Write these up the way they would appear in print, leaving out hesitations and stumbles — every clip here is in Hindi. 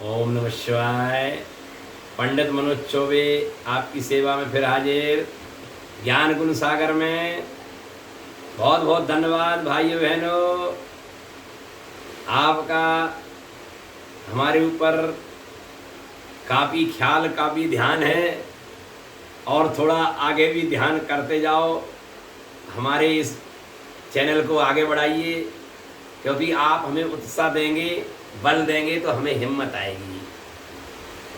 ओम नमः शिवाय। पंडित मनोज चौबे आपकी सेवा में फिर हाजिर, ज्ञान गुण सागर में। बहुत बहुत धन्यवाद भाइयों बहनों, आपका हमारे ऊपर काफ़ी ख्याल, काफ़ी ध्यान है और थोड़ा आगे भी ध्यान करते जाओ। हमारे इस चैनल को आगे बढ़ाइए, क्योंकि आप हमें उत्साह देंगे, बल देंगे तो हमें हिम्मत आएगी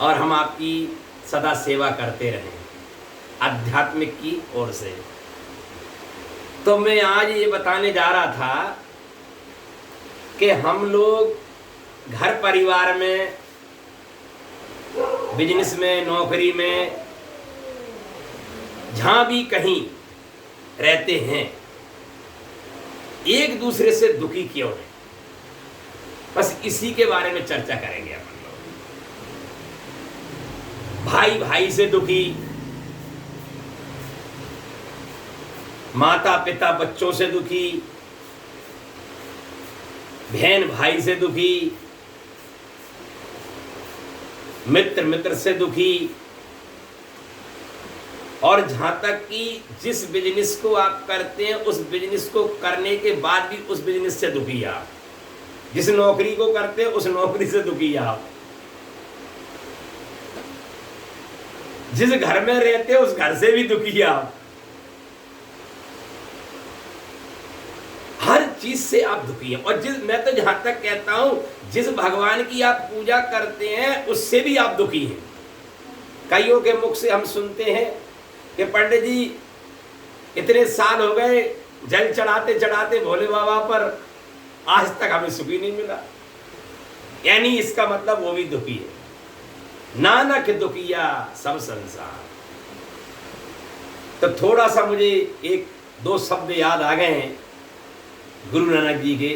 और हम आपकी सदा सेवा करते रहें आध्यात्मिक की ओर से। तो मैं आज ये बताने जा रहा था कि हम लोग घर परिवार में, बिजनेस में, नौकरी में, जहाँ भी कहीं रहते हैं, एक दूसरे से दुखी क्यों है, बस इसी के बारे में चर्चा करेंगे अपन लोग। भाई भाई से दुखी, माता पिता बच्चों से दुखी, बहन भाई से दुखी, मित्र मित्र से दुखी, और जहां तक कि जिस बिजनेस को आप करते हैं उस बिजनेस को करने के बाद भी उस बिजनेस से दुखी आप, जिस नौकरी को करते हैं उस नौकरी से दुखी आप, जिस घर में रहते हैं उस घर से भी दुखी आप, हर चीज से आप दुखी हैं। और मैं तो जहां तक कहता हूं, जिस भगवान की आप पूजा करते हैं उससे भी आप दुखी हैं। कईयों के मुख से हम सुनते हैं कि पंडित जी इतने साल हो गए जल चढ़ाते चढ़ाते भोले बाबा पर, आज तक हमें सुख ही नहीं मिला। यानी इसका मतलब वो भी दुखी है। नानक दुखिया सब संसार। तो थोड़ा सा मुझे एक दो शब्द याद आ गए हैं गुरु नानक जी के।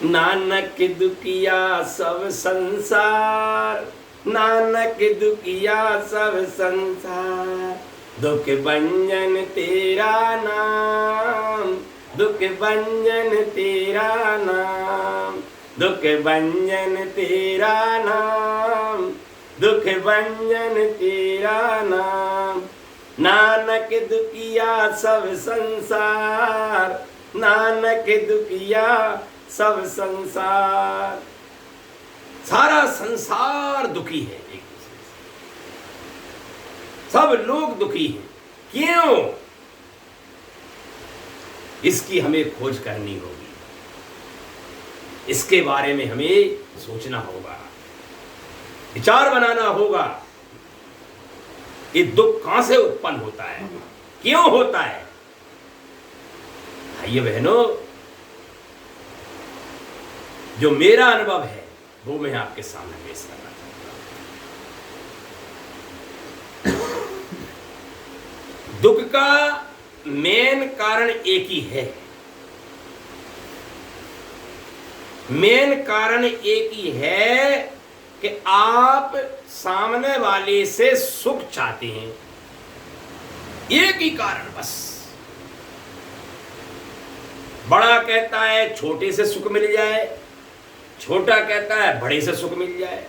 नानक दुखिया सब संसार, नानक दुखिया सब संसार, दुख भंजन तेरा नाम, दुख भंजन तेरा नाम, दुख भंजन तेरा नाम, दुख भंजन तेरा नाम। नानक दुखिया सब संसार, नानक दुखिया सब संसार। सारा संसार दुखी है एक दूसरे से, सब लोग दुखी हैं। क्यों? इसकी हमें खोज करनी होगी, इसके बारे में हमें सोचना होगा, विचार बनाना होगा। ये दुख कहां से उत्पन्न होता है, क्यों होता है? भाइयों बहनों, जो मेरा अनुभव है वो मैं आपके सामने पेश करना चाहता हूं। दुख का मेन कारण एक ही है, मेन कारण एक ही है कि आप सामने वाले से सुख चाहते हैं। एक ही कारण बस। बड़ा कहता है छोटे से सुख मिल जाए, छोटा कहता है बड़े से सुख मिल जाए।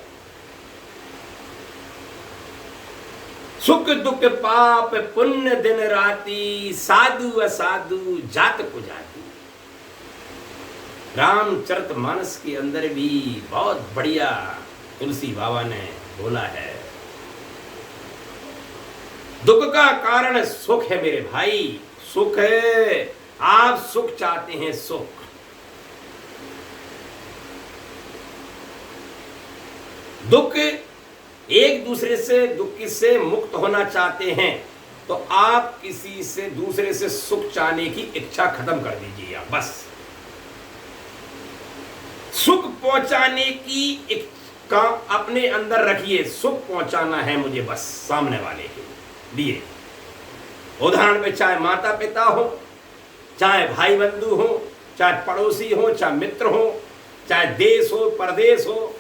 सुख दुख पाप पुण्य दिन राती, साधु असाधु जात को जाती। रामचरितमानस के अंदर भी बहुत बढ़िया तुलसी बाबा ने बोला है। दुख का कारण सुख है मेरे भाई, सुख है। आप सुख चाहते हैं, सुख। दुख, एक दूसरे से दुख से मुक्त होना चाहते हैं तो आप किसी से दूसरे से सुख चाहने की इच्छा खत्म कर दीजिए। आप बस सुख पहुंचाने की इच्छा अपने अंदर रखिए। सुख पहुंचाना है मुझे बस सामने वाले के लिए। उदाहरण पे चाहे माता पिता हो, चाहे भाई बंधु हो, चाहे पड़ोसी हो, चाहे मित्र हो, चाहे देश हो परदेश हो,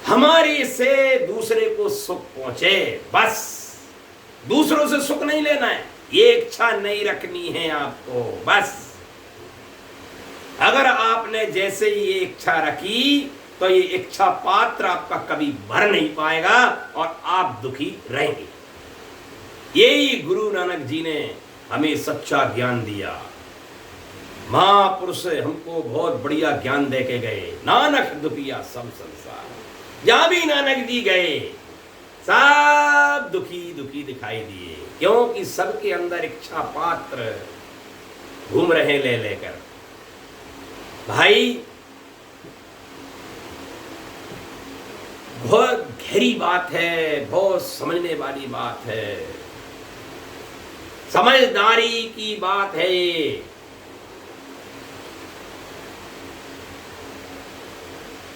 हमारे से दूसरे को सुख पहुंचे बस। दूसरों से सुख नहीं लेना है, ये इच्छा नहीं रखनी है आपको बस। अगर आपने जैसे ही ये इच्छा रखी तो ये इच्छा पात्र आपका कभी भर नहीं पाएगा और आप दुखी रहेंगे। यही गुरु नानक जी ने हमें सच्चा ज्ञान दिया। महापुरुष हमको बहुत बढ़िया ज्ञान दे के गए। नानक दुखिया सब संसार, जहां भी नानक जी गए सब दुखी दुखी दिखाई दिए, क्योंकि सबके अंदर इच्छा पात्र घूम रहे ले लेकर। भाई बहुत गहरी बात है, बहुत समझने वाली बात है, समझदारी की बात है ये।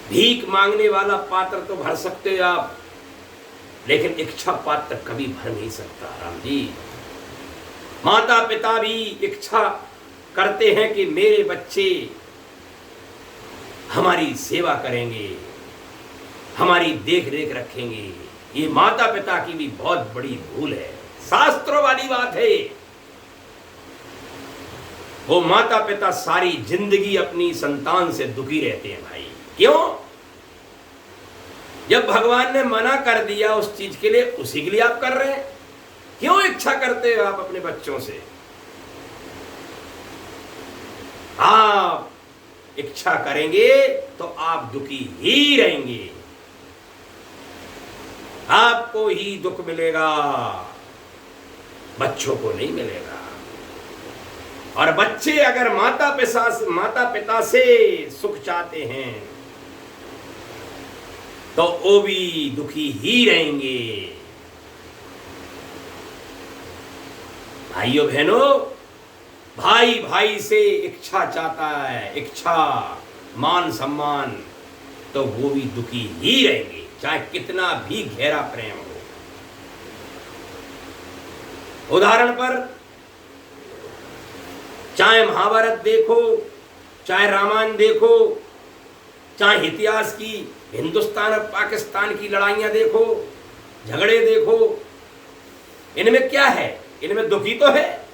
भीख मांगने वाला पात्र तो भर सकते हो आप, लेकिन इच्छा पात्र कभी भर नहीं सकता राम जी। माता पिता भी इच्छा करते हैं कि मेरे बच्चे हमारी सेवा करेंगे, हमारी देख रेख रखेंगे। ये माता पिता की भी बहुत बड़ी भूल है, शास्त्रों वाली बात है। वो माता पिता सारी जिंदगी अपनी संतान से दुखी रहते हैं भाई। क्यों? जब भगवान ने मना कर दिया उस चीज के लिए, उसी के लिए आप कर रहे हैं। क्यों इच्छा करते हो आप अपने बच्चों से? आप इच्छा करेंगे तो आप दुखी ही रहेंगे, आपको ही दुख मिलेगा, बच्चों को नहीं मिलेगा। और बच्चे अगर माता पिता से सुख चाहते हैं तो वो भी दुखी ही रहेंगे। भाइयों बहनों, भाई भाई से इच्छा चाहता है, इच्छा मान सम्मान, तो वो भी दुखी ही रहेंगे, चाहे कितना भी गहरा प्रेम हो। उदाहरण पर चाहे महाभारत देखो, चाहे रामायण देखो, चाहे इतिहास की हिंदुस्तान और पाकिस्तान की लड़ाइयां देखो, झगड़े देखो, इनमें क्या है? इनमें दुखी तो है,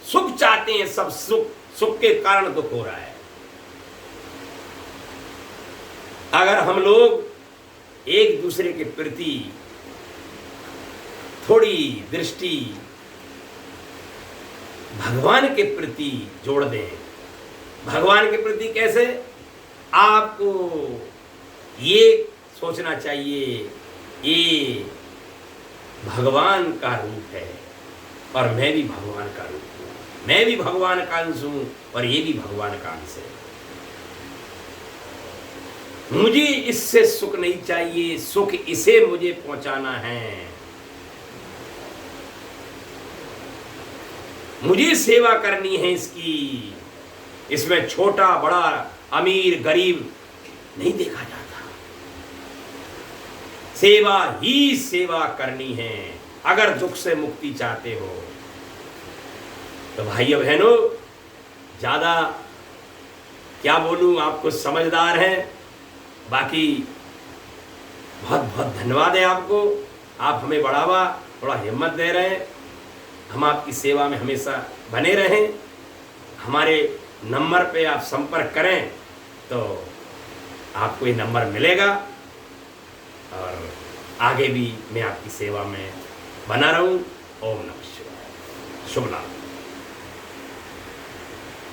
सुख चाहते हैं सब, सुख के कारण दुख हो रहा है। अगर हम लोग एक दूसरे के प्रति थोड़ी दृष्टि भगवान के प्रति जोड़ दें। भगवान के प्रति कैसे? आपको ये सोचना चाहिए ये भगवान का रूप है और मैं भी भगवान का रूप हूं, मैं भी भगवान का अंश हूं और ये भी भगवान का अंश है। मुझे इससे सुख नहीं चाहिए, सुख इसे मुझे पहुंचाना है। मुझे सेवा करनी है इसकी। इसमें छोटा बड़ा, अमीर गरीब नहीं देखा जाता। सेवा ही सेवा करनी है। अगर दुख से मुक्ति चाहते हो तो भाइयों बहनों, ज्यादा क्या बोलूं, आप कुछ समझदार हैं। बाकी बहुत बहुत धन्यवाद है आपको। आप हमें बढ़ावा, थोड़ा हिम्मत दे रहे हैं। हम आपकी सेवा में हमेशा बने रहें। हमारे नंबर पे आप संपर्क करें तो आपको ये नंबर मिलेगा और आगे भी मैं आपकी सेवा में बना रहूं। ओम नमः शिवाय। शुभ लाभ।